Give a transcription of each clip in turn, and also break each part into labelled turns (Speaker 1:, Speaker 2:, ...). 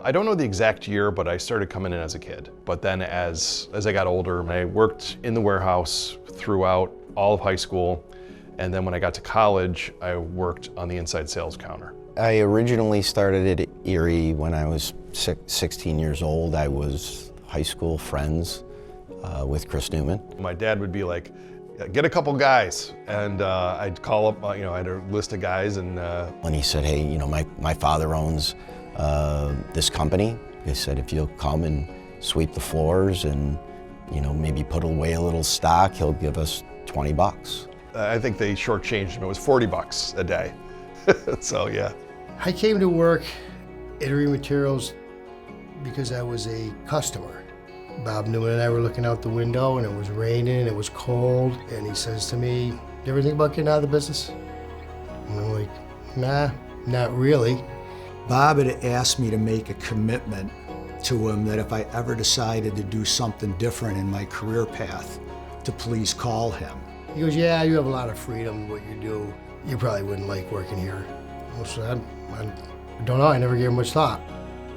Speaker 1: I don't know the exact year, but I started coming in as a kid. But then as I got older, I worked in the warehouse throughout all of high school. And then when I got to college, I worked on the inside sales counter.
Speaker 2: I originally started at Erie when I was 16 years old. I was high school friends with Chris Neumann.
Speaker 1: My dad would be like, get a couple guys. And I'd call up, I had a list of guys and...
Speaker 2: When he said, hey, my father owns this company. He said, if you'll come and sweep the floors and, maybe put away a little stock, he'll give us $20.
Speaker 1: I think they shortchanged him. It was $40 a day. So, yeah.
Speaker 3: I came to work at Erie Materials because I was a customer. Bob Neumann and I were looking out the window and it was raining, it was cold, and he says to me, "You ever think about getting out of the business?" And I'm like, nah, not really.
Speaker 4: Bob had asked me to make a commitment to him that if I ever decided to do something different in my career path, to please call him.
Speaker 3: He goes, yeah, you have a lot of freedom in what you do. You probably wouldn't like working here. I said, I don't know, I never gave much thought.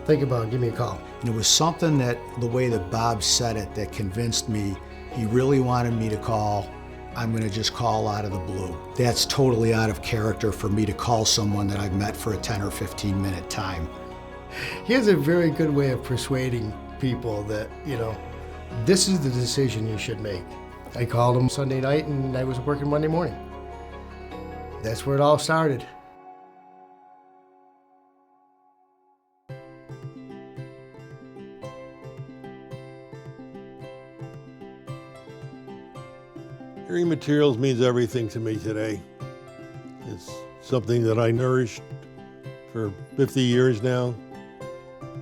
Speaker 3: Think about it, give me a call.
Speaker 4: And it was something that, the way that Bob said it, that convinced me he really wanted me to call. I'm gonna just call out of the blue. That's totally out of character for me to call someone that I've met for a 10 or 15 minute time.
Speaker 3: He has a very good way of persuading people that, this is the decision you should make. I called him Sunday night and I was working Monday morning. That's where it all started.
Speaker 5: Erie Materials means everything to me today. It's something that I nourished for 50 years now.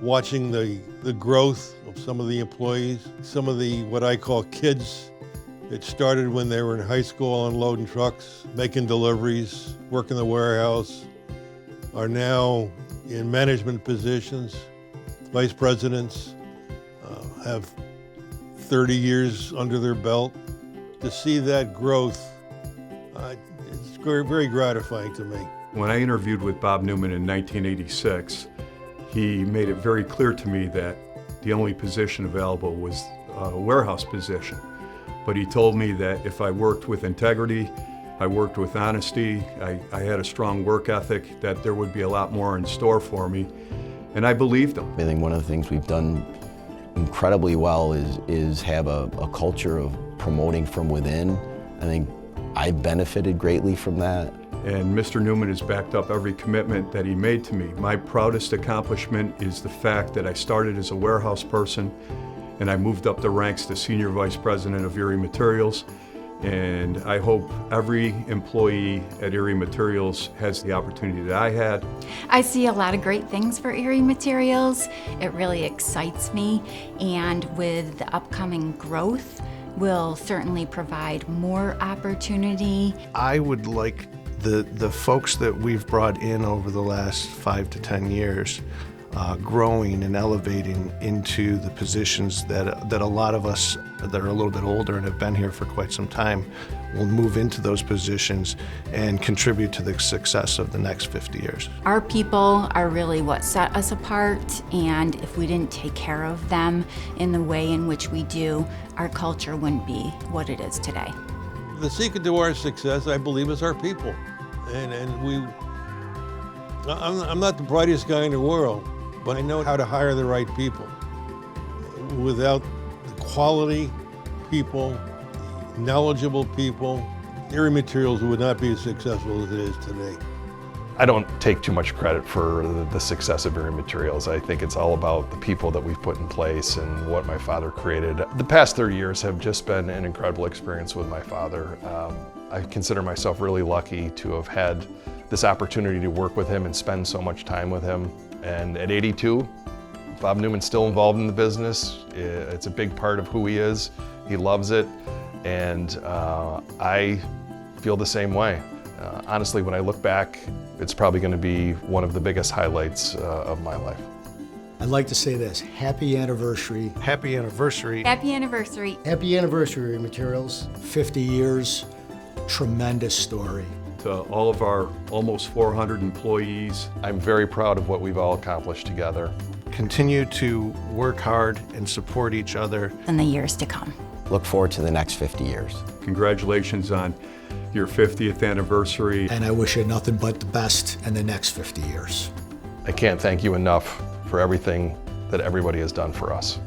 Speaker 5: Watching the growth of some of the employees, some of the what I call kids that started when they were in high school unloading trucks, making deliveries, working the warehouse, are now in management positions, vice presidents, have 30 years under their belt. To see that growth, it's very, very gratifying to me.
Speaker 6: When I interviewed with Bob Neumann in 1986, he made it very clear to me that the only position available was a warehouse position. But he told me that if I worked with integrity, I worked with honesty, I had a strong work ethic, that there would be a lot more in store for me, and I believed him.
Speaker 2: I think one of the things we've done incredibly well is have a culture of promoting from within. I think I benefited greatly from that.
Speaker 6: And Mr. Neumann has backed up every commitment that he made to me. My proudest accomplishment is the fact that I started as a warehouse person and I moved up the ranks to Senior Vice President of Erie Materials. And I hope every employee at Erie Materials has the opportunity that I had.
Speaker 7: I see a lot of great things for Erie Materials. It really excites me, and with the upcoming growth, will certainly provide more opportunity.
Speaker 8: I would like the folks that we've brought in over the last 5 to 10 years growing and elevating into the positions that a lot of us that are a little bit older and have been here for quite some time will move into those positions and contribute to the success of the next 50 years.
Speaker 7: Our people are really what set us apart, and if we didn't take care of them in the way in which we do, our culture wouldn't be what it is today.
Speaker 5: The secret to our success, I believe, is our people. I'm not the brightest guy in the world, but I know how to hire the right people. Without the quality people, knowledgeable people, Erie Materials would not be as successful as it is today.
Speaker 1: I don't take too much credit for the success of Erie Materials. I think it's all about the people that we've put in place and what my father created. The past 30 years have just been an incredible experience with my father. I consider myself really lucky to have had this opportunity to work with him and spend so much time with him. And at 82, Bob Neumann's still involved in the business. It's a big part of who he is. He loves it, and I feel the same way. Honestly, when I look back, it's probably going to be one of the biggest highlights of my life.
Speaker 4: I'd like to say this: happy anniversary.
Speaker 8: Happy anniversary.
Speaker 7: Happy anniversary.
Speaker 3: Happy anniversary, Erie Materials.
Speaker 4: 50 years, tremendous story.
Speaker 6: To all of our almost 400 employees,
Speaker 1: I'm very proud of what we've all accomplished together,
Speaker 8: continue to work hard and support each other.
Speaker 7: in the years to come.
Speaker 2: Look forward to the next 50 years.
Speaker 6: Congratulations on your 50th anniversary.
Speaker 4: And I wish you nothing but the best in the next 50 years.
Speaker 1: I can't thank you enough for everything that everybody has done for us.